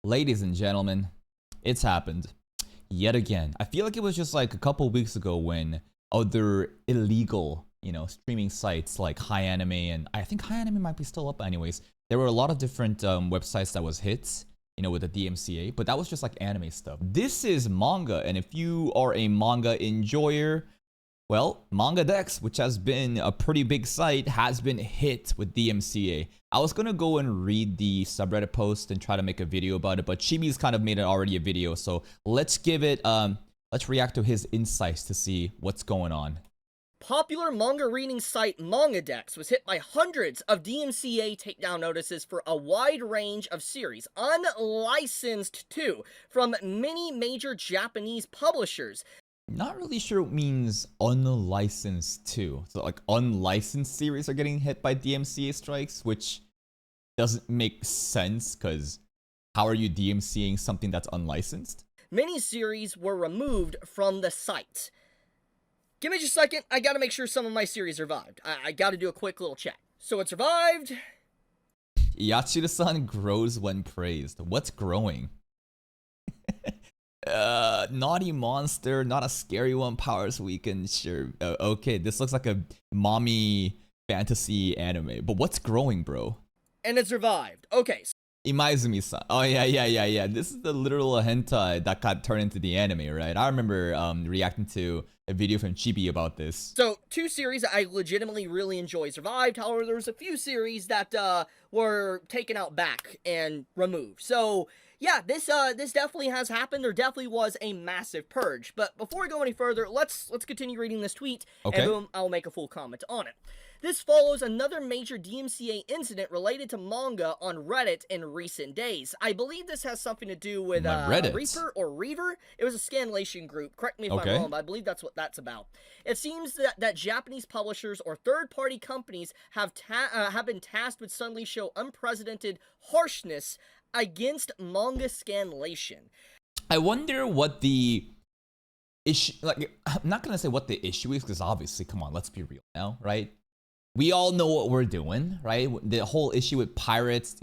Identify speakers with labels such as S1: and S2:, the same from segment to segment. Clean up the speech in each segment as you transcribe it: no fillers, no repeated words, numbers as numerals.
S1: Ladies and gentlemen, it's happened yet again. I feel like it was just like a couple weeks ago when other illegal, streaming sites like High Anime, and I think High Anime might be still up anyways. There were a lot of different websites that was hits, with the DMCA, but that was just like anime stuff. This is manga, and if you are a manga enjoyer, well, MANGADEX, which has been a pretty big site, has been hit with DMCA. I was gonna go and read the subreddit post and try to make a video about it, but Chibi's kind of made it already a video, so let's give it, let's react to his insights to see what's going on.
S2: Popular manga reading site MANGADEX was hit by hundreds of DMCA takedown notices for a wide range of series, unlicensed too, from many major Japanese publishers.
S1: Not really sure what means unlicensed too. So like unlicensed series are getting hit by DMCA strikes, which doesn't make sense because how are you DMCAing something that's unlicensed?
S2: Many series were removed from the site. Give me just a second, I gotta make sure some of my series survived. I gotta do a quick little check. So it survived.
S1: Yachida-san grows when praised. What's growing? Naughty monster, not a scary one, powers weakened, sure. Okay, this looks like a mommy fantasy anime, but what's growing, bro?
S2: And it survived. Okay.
S1: Imaizumi-san. Oh, yeah. This is the literal hentai that got turned into the anime, right? I remember reacting to a video from Chibi about this.
S2: So, two series I legitimately really enjoy survived. However, there's a few series that were taken out back and removed. So, yeah, this definitely has happened. There definitely was a massive purge. But before we go any further, let's continue reading this tweet,
S1: okay,
S2: and boom, I'll make a full comment on it. This follows another major DMCA incident related to manga on Reddit in recent days. I believe this has something to do with Reaper or Reaver. It was a scanlation group. Correct me if I'm wrong, but I believe that's what that's about. It seems that Japanese publishers or third-party companies have been tasked with suddenly show unprecedented harshness against manga scanlation.
S1: I wonder what the issue, like, I'm not gonna say what the issue is, because obviously, come on, let's be real now, right? We all know what we're doing, right? The whole issue with pirates,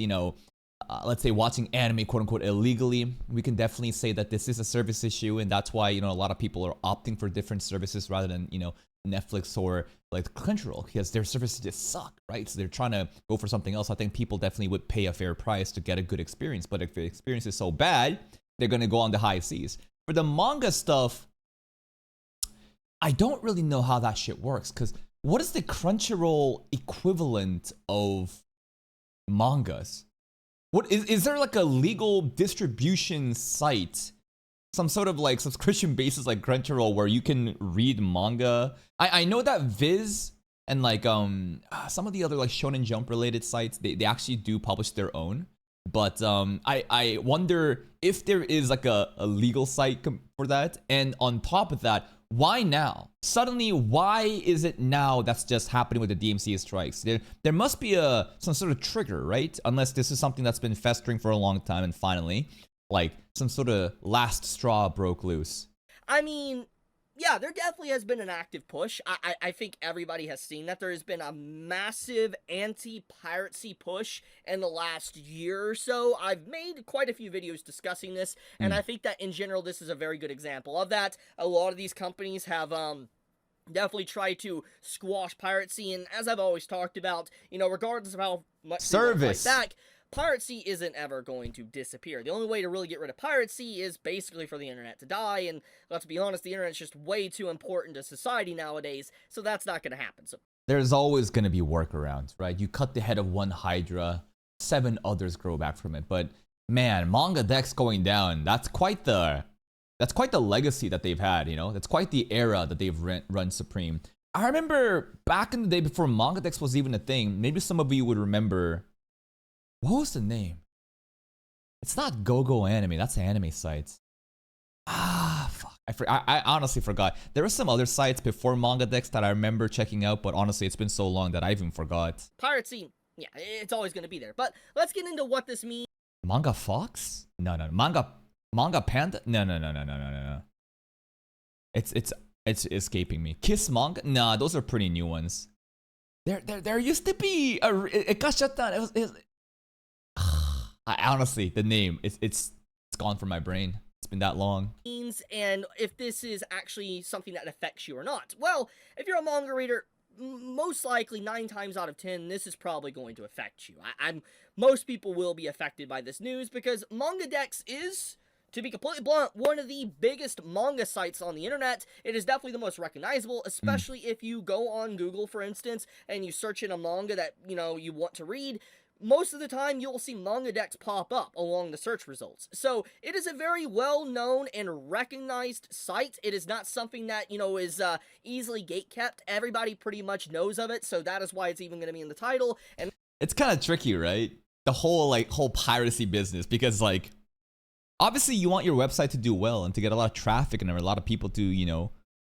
S1: let's say watching anime, quote unquote, illegally, we can definitely say that this is a service issue, and that's why, a lot of people are opting for different services rather than, Netflix or like Crunchyroll, because their services just suck, right? So they're trying to go for something else. I think people definitely would pay a fair price to get a good experience, but if the experience is so bad, they're gonna go on the high seas. For the manga stuff, I don't really know how that shit works, because what is the Crunchyroll equivalent of mangas? What is there like a legal distribution site, some sort of like subscription basis like Crunchyroll where you can read manga? I know that Viz and like some of the other like Shonen Jump related sites, they actually do publish their own, but I wonder if there is like a legal site for that. And on top of that, why now? Suddenly, why is it now that's just happening with the DMCA strikes? There must be some sort of trigger, right? Unless this is something that's been festering for a long time and finally, like, some sort of last straw broke loose.
S2: I mean, yeah, there definitely has been an active push. I think everybody has seen that there has been a massive anti-piracy push in the last year or so. I've made quite a few videos discussing this, and I think that in general this is a very good example of that. A lot of these companies have definitely tried to squash piracy, and as I've always talked about, regardless of how much
S1: service
S2: they fight back, piracy isn't ever going to disappear. The only way to really get rid of piracy is basically for the internet to die, and let's be honest, the internet's just way too important to society nowadays, so that's not going to happen. So
S1: there's always going to be workarounds, right? You cut the head of one hydra, 7 others grow back from it. But man, MANGADEX going down, that's quite the legacy that they've had, That's quite the era that they've run supreme. I remember back in the day before MANGADEX was even a thing, maybe some of you would remember. What was the name? It's not GoGo Anime. That's anime sites. Fuck. I honestly forgot. There were some other sites before MANGADEX that I remember checking out, but honestly, it's been so long that I even forgot.
S2: Piracy, yeah, it's always going to be there. But let's get into what this means.
S1: Manga Fox? No. Manga Panda? No. It's escaping me. Kiss Manga? Nah, those are pretty new ones. There used to be a... It got shut down. It was I honestly, the name, it's gone from my brain. It's been that long.
S2: And if this is actually something that affects you or not. Well, if you're a manga reader, most likely 9 times out of 10, this is probably going to affect you. Most people will be affected by this news because MANGADEX is, to be completely blunt, one of the biggest manga sites on the internet. It is definitely the most recognizable, especially if you go on Google, for instance, and you search in a manga that, you want to read. Most of the time, you'll see MANGADEX pop up along the search results. So, it is a very well-known and recognized site. It is not something that, is easily gatekept. Everybody pretty much knows of it, so that is why it's even going to be in the title. And
S1: it's kind of tricky, right? The whole piracy business, because, obviously you want your website to do well and to get a lot of traffic and a lot of people to,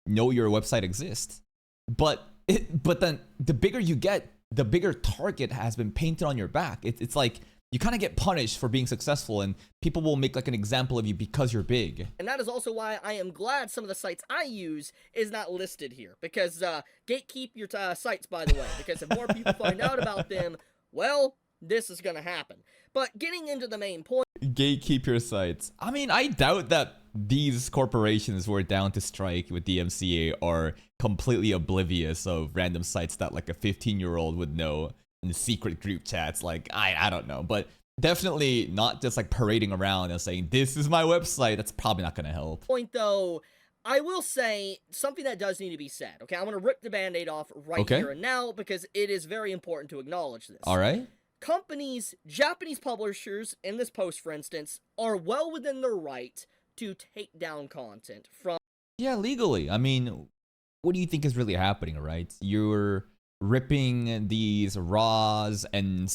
S1: know your website exists. But then the bigger you get, the bigger target has been painted on your back. It's like you kind of get punished for being successful, and people will make an example of you because you're big.
S2: And that is also why I am glad some of the sites I use is not listed here, because gatekeep your sites, by the way, because if more people find out about them, well, this is gonna happen. But getting into the main point,
S1: gatekeep your sites. I mean, I doubt that these corporations who are down to strike with the MCA are completely oblivious of random sites that a 15-year-old would know in the secret group chats. I don't know, but definitely not just parading around and saying this is my website. That's probably not gonna help.
S2: Point though, I will say something that does need to be said. Okay, I'm gonna rip the band-aid off right here and now because it is very important to acknowledge this.
S1: All right.
S2: Companies, Japanese publishers, in this post, for instance, are well within their right to take down content from...
S1: Yeah, legally. I mean, what do you think is really happening, right? You're ripping these RAWs and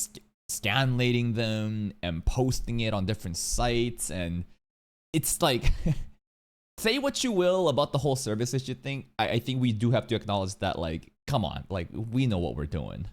S1: scanlating them and posting it on different sites, and it's say what you will about the whole service issue thing. I think we do have to acknowledge that, come on, we know what we're doing.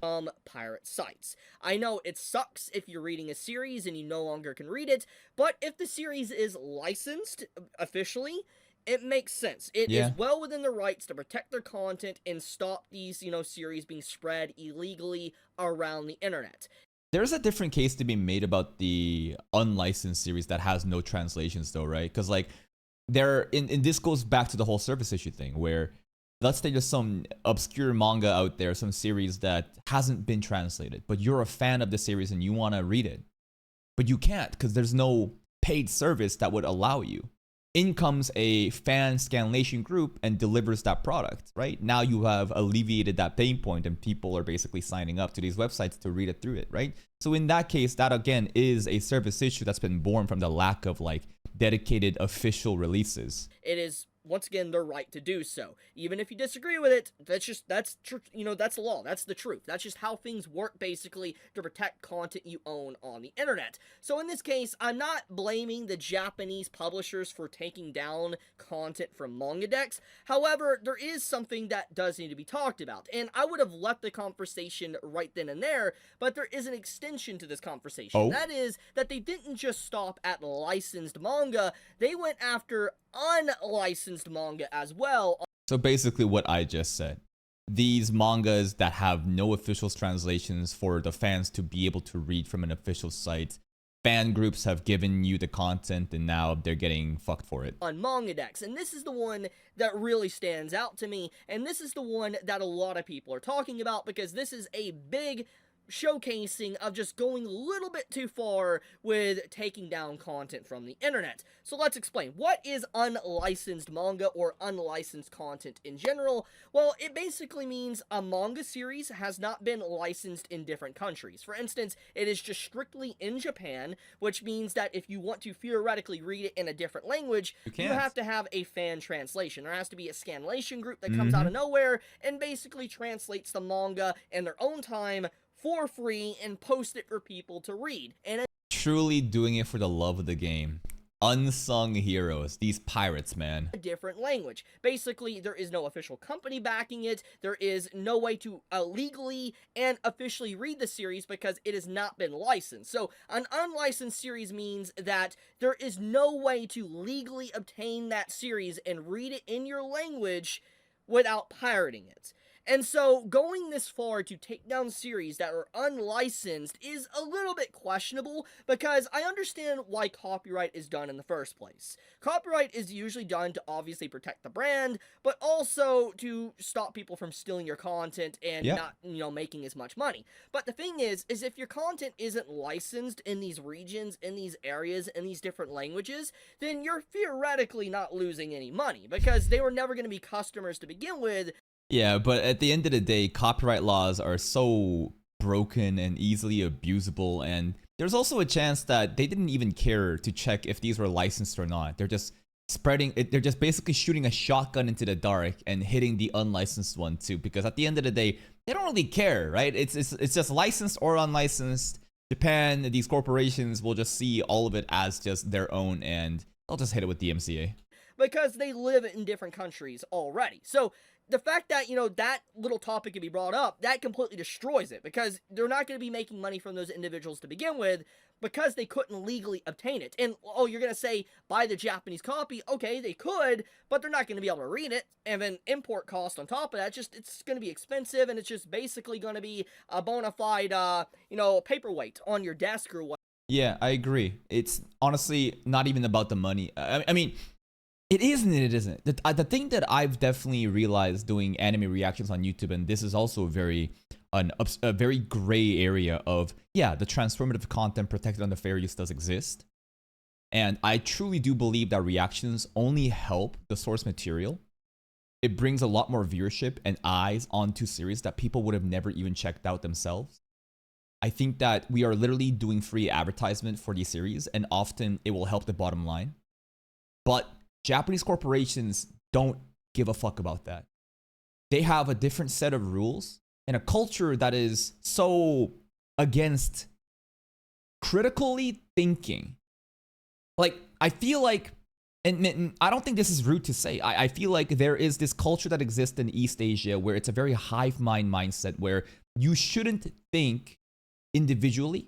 S2: Pirate sites. I know it sucks if you're reading a series and you no longer can read it, but if the series is licensed officially, it makes sense. It is well within their rights to protect their content and stop these, series being spread illegally around the internet.
S1: There's a different case to be made about the unlicensed series that has no translations though, right? Because this goes back to the whole service issue thing where, let's say there's some obscure manga out there, some series that hasn't been translated, but you're a fan of the series and you want to read it. But you can't because there's no paid service that would allow you. In comes a fan scanlation group and delivers that product, right? Now you have alleviated that pain point and people are basically signing up to these websites to read it through it, right? So in that case, that again is a service issue that's been born from the lack of dedicated official releases.
S2: It is once again their right to do so. Even if you disagree with it, that's the law. That's the truth. That's just how things work, basically, to protect content you own on the internet. So in this case, I'm not blaming the Japanese publishers for taking down content from MANGADEX. However, there is something that does need to be talked about, and I would have left the conversation right then and there, but there is an extension to this conversation. That is that they didn't just stop at licensed manga, they went after unlicensed manga as well.
S1: So basically what I just said, these mangas that have no official translations for the fans to be able to read from an official site, fan groups have given you the content and now they're getting fucked for it.
S2: On MANGADEX, and this is the one that really stands out to me, and this is the one that a lot of people are talking about because this is a big showcasing of just going a little bit too far with taking down content from the internet. So let's explain. What is unlicensed manga or unlicensed content in general? Well, it basically means a manga series has not been licensed in different countries. For instance, it is just strictly in Japan, which means that if you want to theoretically read it in a different language, you have to have a fan translation. There has to be a scanlation group that comes out of nowhere and basically translates the manga in their own time for free and post it for people to read. And
S1: truly doing it for the love of the game. Unsung heroes, these pirates, man.
S2: A different language. Basically, there is no official company backing it. There is no way to legally and officially read the series because it has not been licensed. So, an unlicensed series means that there is no way to legally obtain that series and read it in your language without pirating it. And so going this far to take down series that are unlicensed is a little bit questionable, because I understand why copyright is done in the first place. Copyright is usually done to obviously protect the brand, but also to stop people from stealing your content and not, making as much money. But the thing is if your content isn't licensed in these regions, in these areas, in these different languages, then you're theoretically not losing any money, because they were never going to be customers to begin with.
S1: Yeah, but at the end of the day, copyright laws are so broken and easily abusable, and there's also a chance that they didn't even care to check if these were licensed or not. They're just spreading it, they're just basically shooting a shotgun into the dark and hitting the unlicensed one too, because at the end of the day, they don't really care, right? It's just licensed or unlicensed. Japan, these corporations will just see all of it as just their own, and they'll just hit it with the MCA.
S2: Because they live in different countries already. So the fact that, that little topic can be brought up, that completely destroys it, because they're not going to be making money from those individuals to begin with, because they couldn't legally obtain it. And, oh, you're going to say, buy the Japanese copy. Okay, they could, but they're not going to be able to read it. And then import cost on top of that, it's going to be expensive, and it's just basically going to be a bona fide, paperweight on your desk or what.
S1: Yeah, I agree. It's honestly not even about the money. I mean, it is and it isn't. The thing that I've definitely realized doing anime reactions on YouTube, and this is also a very gray area of, yeah, the transformative content protected under fair use does exist. And I truly do believe that reactions only help the source material. It brings a lot more viewership and eyes onto series that people would have never even checked out themselves. I think that we are literally doing free advertisement for these series, and often it will help the bottom line. But Japanese corporations don't give a fuck about that. They have a different set of rules and a culture that is so against critically thinking. Like, I feel like, and I don't think this is rude to say, I feel like there is this culture that exists in East Asia where it's a very hive mind mindset where you shouldn't think individually.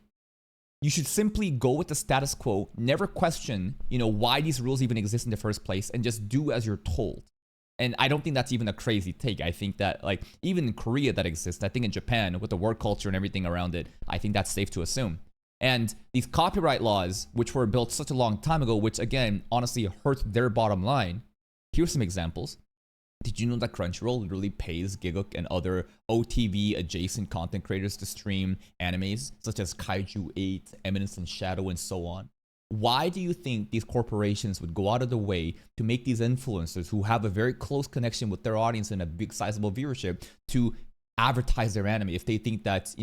S1: You should simply go with the status quo, never question, why these rules even exist in the first place, and just do as you're told. And I don't think that's even a crazy take. I think that, like, even in Korea that exists, I think in Japan, with the work culture and everything around it, I think that's safe to assume. And these copyright laws, which were built such a long time ago, which again, honestly hurt their bottom line. Here's some examples. Did you know that Crunchyroll literally pays Gigguk and other OTV adjacent content creators to stream animes such as Kaiju 8, Eminence and Shadow, and so on? Why do you think these corporations would go out of the way to make these influencers who have a very close connection with their audience and a big sizable viewership to advertise their anime if they think that,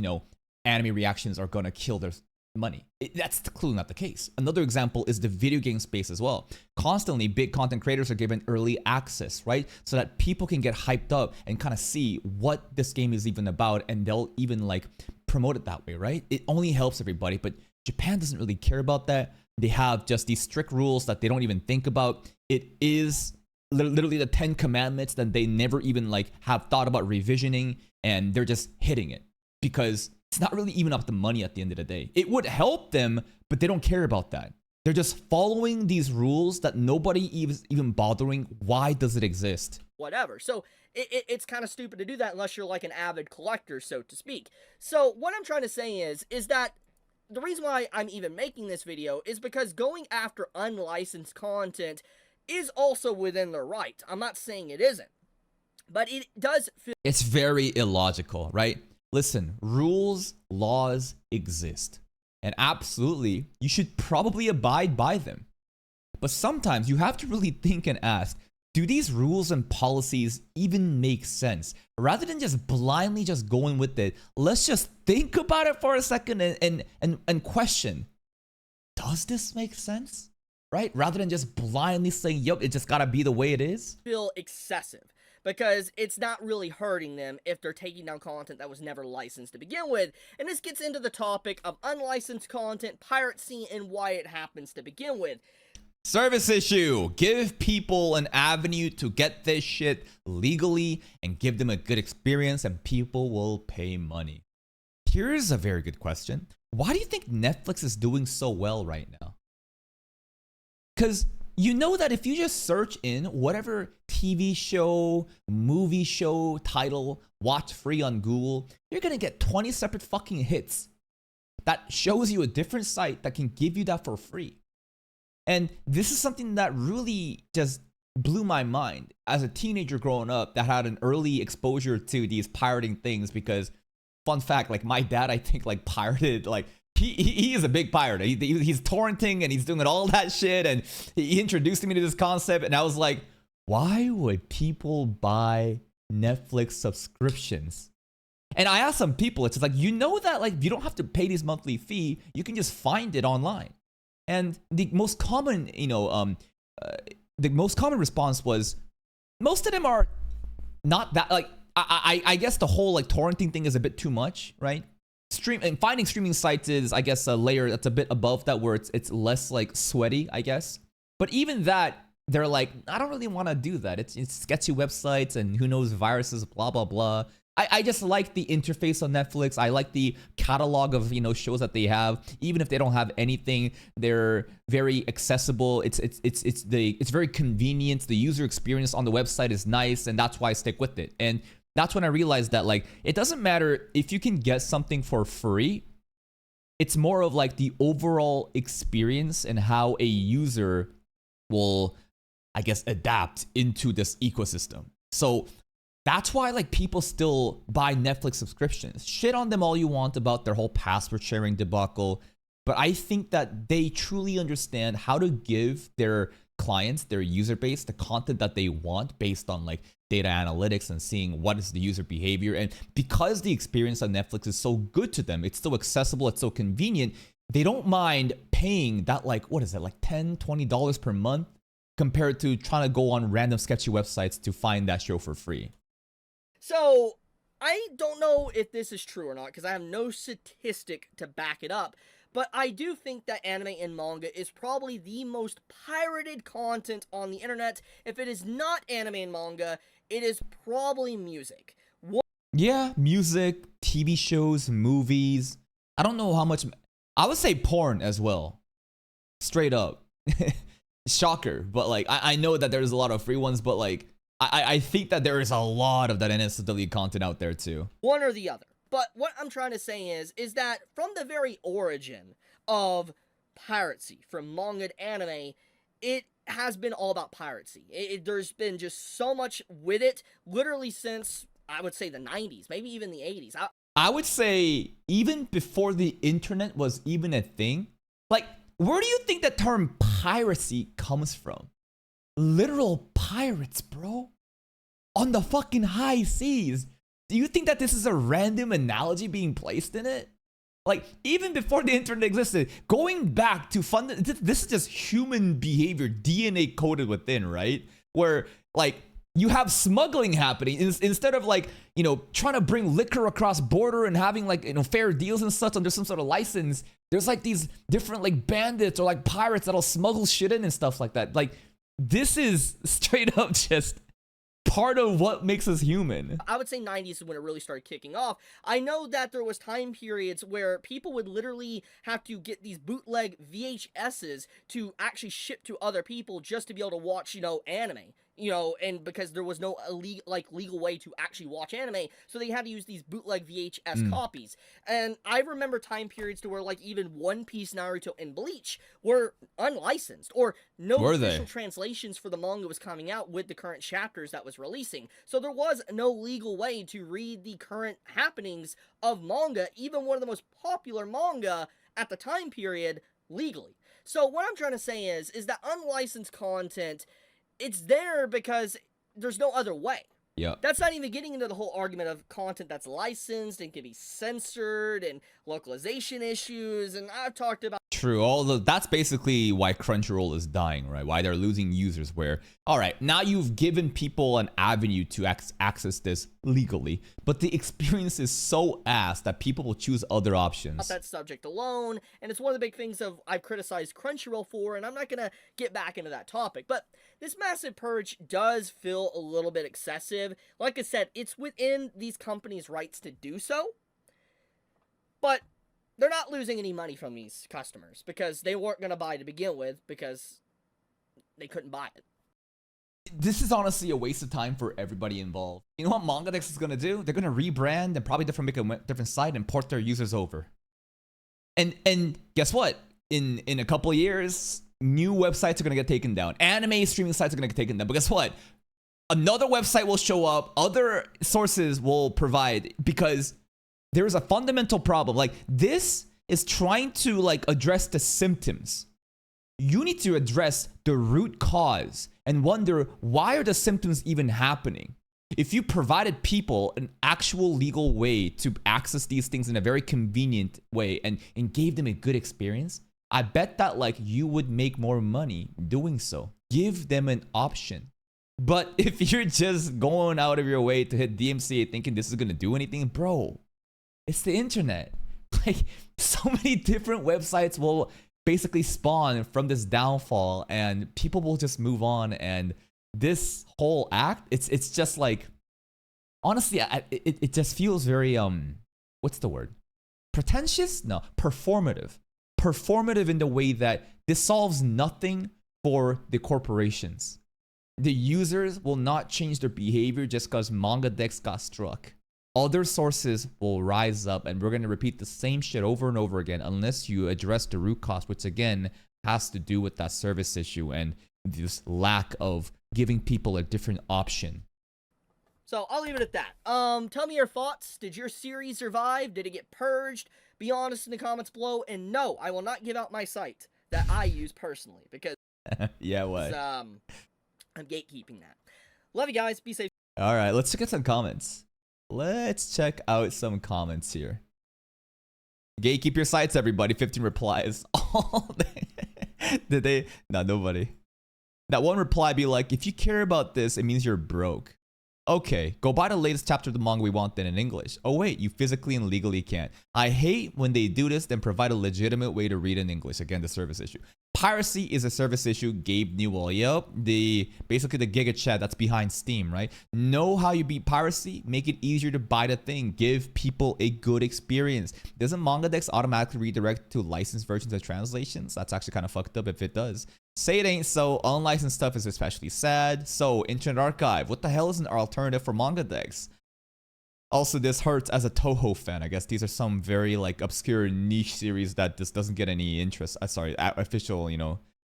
S1: anime reactions are going to kill their money? That's clearly not the case. Another example is the video game space as well. Constantly, big content creators are given early access, right? So that people can get hyped up and kind of see what this game is even about, and they'll even like promote it that way, right? It only helps everybody, but Japan doesn't really care about that. They have just these strict rules that they don't even think about. It is literally the 10 commandments that they never even like have thought about revisioning, and they're just hitting it because it's not really even up to money at the end of the day. It would help them, but they don't care about that. They're just following these rules that nobody is even bothering. Why does it exist?
S2: Whatever. So it's kind of stupid to do that unless you're like an avid collector, so to speak. So what I'm trying to say is that the reason why I'm even making this video is because going after unlicensed content is also within their right. I'm not saying it isn't, but it does feel...
S1: It's very illogical, right? Listen, rules, laws exist. And absolutely, you should probably abide by them. But sometimes you have to really think and ask, do these rules and policies even make sense? Rather than just blindly just going with it, let's just think about it for a second and question, does this make sense? Right? Rather than just blindly saying, yep, it just gotta be the way it is.
S2: Feel excessive, because it's not really hurting them if they're taking down content that was never licensed to begin with. And this gets into the topic of unlicensed content, piracy, and why it happens to begin with.
S1: Service issue. Give people an avenue to get this shit legally and give them a good experience, and people will pay money. Here's a very good question. Why do you think Netflix is doing so well right now? Because you know that if you just search in whatever TV show, movie show title, watch free on Google, you're gonna get 20 separate fucking hits that shows you a different site that can give you that for free. And this is something that really just blew my mind as a teenager growing up that had an early exposure to these pirating things. Because fun fact, like my dad, I think like pirated, like he is a big pirate. He's torrenting and he's doing all that shit, and he introduced me to this concept, and I was like, why would people buy Netflix subscriptions? And I asked some people, it's just like, you know that like you don't have to pay this monthly fee, you can just find it online. And the most common, the most common response was most of them are not that, like, I guess the whole like torrenting thing is a bit too much, right? And finding streaming sites is, I guess, a layer that's a bit above that, where it's less like sweaty, I guess. But even that, they're like, I don't really want to do that. It's sketchy websites and who knows, viruses, blah blah blah. I just like the interface on Netflix. I like the catalog of shows that they have. Even if they don't have anything, they're very accessible. It's very convenient. The user experience on the website is nice, and that's why I stick with it. And that's when I realized that like it doesn't matter if you can get something for free. It's more of like the overall experience and how a user will, I guess, adapt into this ecosystem. So that's why like people still buy Netflix subscriptions. Shit on them all you want about their whole password sharing debacle, but I think that they truly understand how to give their clients, their user base, the content that they want based on like data analytics and seeing what is the user behavior. And because the experience on Netflix is so good to them, it's so accessible, it's so convenient, they don't mind paying that, like, what is it, like $10, $20 per month compared to trying to go on random sketchy websites to find that show for free.
S2: So, I don't know if this is true or not, because I have no statistic to back it up, but I do think that anime and manga is probably the most pirated content on the internet. If it is not anime and manga, it is probably music.
S1: Yeah, music, TV shows, movies. I don't know how much. I would say porn as well. Straight up. Shocker. But like, I know that there's a lot of free ones, but like, I think that there is a lot of that NSFW content out there too.
S2: One or the other. But what I'm trying to say is that from the very origin of piracy, from manga to anime, it has been all about piracy. There's been just so much with it, literally since, I would say, the 90s, maybe even the 80s.
S1: I would say even before the internet was even a thing. Like, where do you think that term piracy comes from? Literal pirates, bro. On the fucking high seas. Do you think that this is a random analogy being placed in it? Like, even before the internet existed, going back to this is just human behavior, DNA coded within, right? Where, like, you have smuggling happening instead of like, trying to bring liquor across border and having like, fair deals and such under some sort of license. There's like these different like bandits or like pirates that'll smuggle shit in and stuff like that. Like, this is straight up just part of what makes us human.
S2: I would say 90s is when it really started kicking off. I know that there was time periods where people would literally have to get these bootleg VHSs to actually ship to other people just to be able to watch, anime. And because there was no legal way to actually watch anime, so they had to use these bootleg VHS copies. And I remember time periods to where like even One Piece, Naruto, and Bleach were unlicensed, or no official translations for the manga was coming out with the current chapters that was releasing. So there was no legal way to read the current happenings of manga, even one of the most popular manga at the time period, legally. So what I'm trying to say is that unlicensed content, it's there because there's no other way.
S1: Yeah.
S2: That's not even getting into the whole argument of content that's licensed and can be censored and localization issues, and I've talked about.
S1: True. That's basically why Crunchyroll is dying, right? Why they're losing users. Where, all right, now you've given people an avenue to access this legally, but the experience is so ass that people will choose other options.
S2: That subject alone, and it's one of the big things I've criticized Crunchyroll for, and I'm not gonna get back into that topic, but this massive purge does feel a little bit excessive. Like I said, it's within these companies' rights to do so, but they're not losing any money from these customers because they weren't going to buy to begin with, because they couldn't buy it.
S1: This is honestly a waste of time for everybody involved. You know what MangaDex is gonna do? They're gonna rebrand and probably make a different site and port their users over. And guess what? In a couple of years, new websites are gonna get taken down. Anime streaming sites are gonna get taken down. But guess what? Another website will show up. Other sources will provide, because there is a fundamental problem. Like, this is trying to like address the symptoms. You need to address the root cause and wonder, why are the symptoms even happening? If you provided people an actual legal way to access these things in a very convenient way and gave them a good experience, I bet that like you would make more money doing so. Give them an option. But if you're just going out of your way to hit DMCA thinking this is gonna do anything, bro, it's the internet. Like, so many different websites will basically spawn from this downfall, and people will just move on. And this whole act, it's just like, honestly, it just feels very what's the word? Pretentious? No, performative. Performative in the way that this solves nothing for the corporations. The users will not change their behavior just because MangaDex got struck. Other sources will rise up, and we're going to repeat the same shit over and over again unless you address the root cause, which again has to do with that service issue and this lack of giving people a different option.
S2: So I'll leave it at that. Tell me your thoughts. Did your series survive? Did it get purged? Be honest in the comments below. And no, I will not give out my site that I use personally, because
S1: yeah, what?
S2: I'm gatekeeping that. Love you guys. Be safe.
S1: All right, let's check out some comments. Let's check out some comments here. Gatekeep your sites, everybody. 15 replies. Did they? No, nobody. That one reply be like, if you care about this, it means you're broke. Okay, go buy the latest chapter of the manga we want then in English. Oh wait, you physically and legally can't. I hate when they do this, then provide a legitimate way to read in English. Again, the service issue. Piracy is a service issue. Gabe Newell. Yep, basically the Giga Chat that's behind Steam, right? Know how you beat piracy? Make it easier to buy the thing. Give people a good experience. Doesn't MangaDex automatically redirect to licensed versions of translations? That's actually kind of fucked up if it does. Say it ain't so. Unlicensed stuff is especially sad. So, Internet Archive. What the hell is an alternative for MangaDex? Also, this hurts as a Toho fan. I guess these are some very like obscure niche series that just doesn't get any interest. Sorry, official,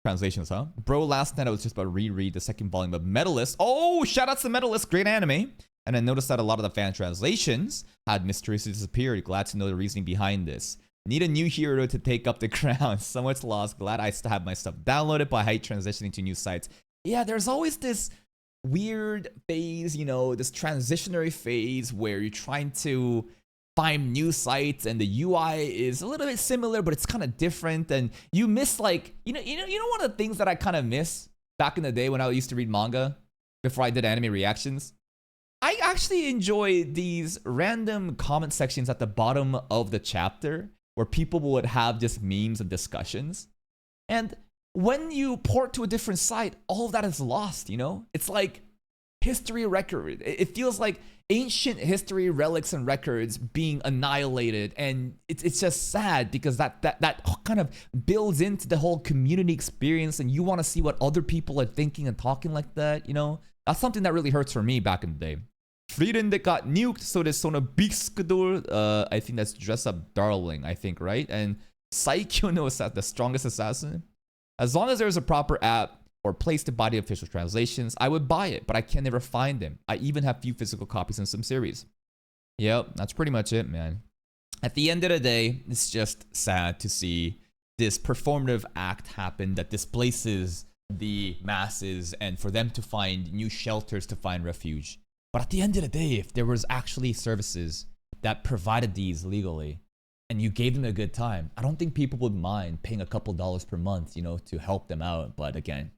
S1: translations, huh? Bro, last night I was just about to reread the second volume of Medalist. Oh, shout out to Medalist. Great anime. And I noticed that a lot of the fan translations had mysteriously disappeared. Glad to know the reasoning behind this. Need a new hero to take up the crown. So much lost. Glad I still have my stuff downloaded, but I hate transitioning to new sites. Yeah, there's always this weird phase, this transitionary phase where you're trying to find new sites and the UI is a little bit similar, but it's kind of different. And you miss like, one of the things that I kind of miss back in the day when I used to read manga before I did anime reactions? I actually enjoy these random comment sections at the bottom of the chapter where people would have just memes and discussions. And when you port to a different site, all of that is lost, It's like history record. It feels like ancient history relics and records being annihilated. And it's just sad because that kind of builds into the whole community experience, and you want to see what other people are thinking and talking like that, That's something that really hurts for me back in the day. Frieden that got nuked, so there's Sona Bixkadur, I think that's Dress Up Darling, I think, right? And Saikyo no the strongest assassin. As long as there's a proper app or place to buy the official translations, I would buy it, but I can never find them. I even have few physical copies in some series. Yep, that's pretty much it, man. At the end of the day, it's just sad to see this performative act happen that displaces the masses and for them to find new shelters to find refuge. But at the end of the day, if there was actually services that provided these legally and you gave them a good time, I don't think people would mind paying a couple dollars per month, to help them out. But again,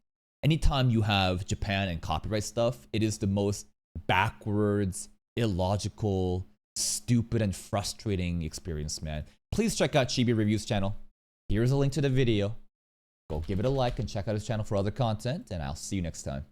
S1: anytime you have Japan and copyright stuff, it is the most backwards, illogical, stupid, and frustrating experience, man. Please check out Chibi Reviews channel. Here's a link to the video. Go give it a like and check out his channel for other content, and I'll see you next time.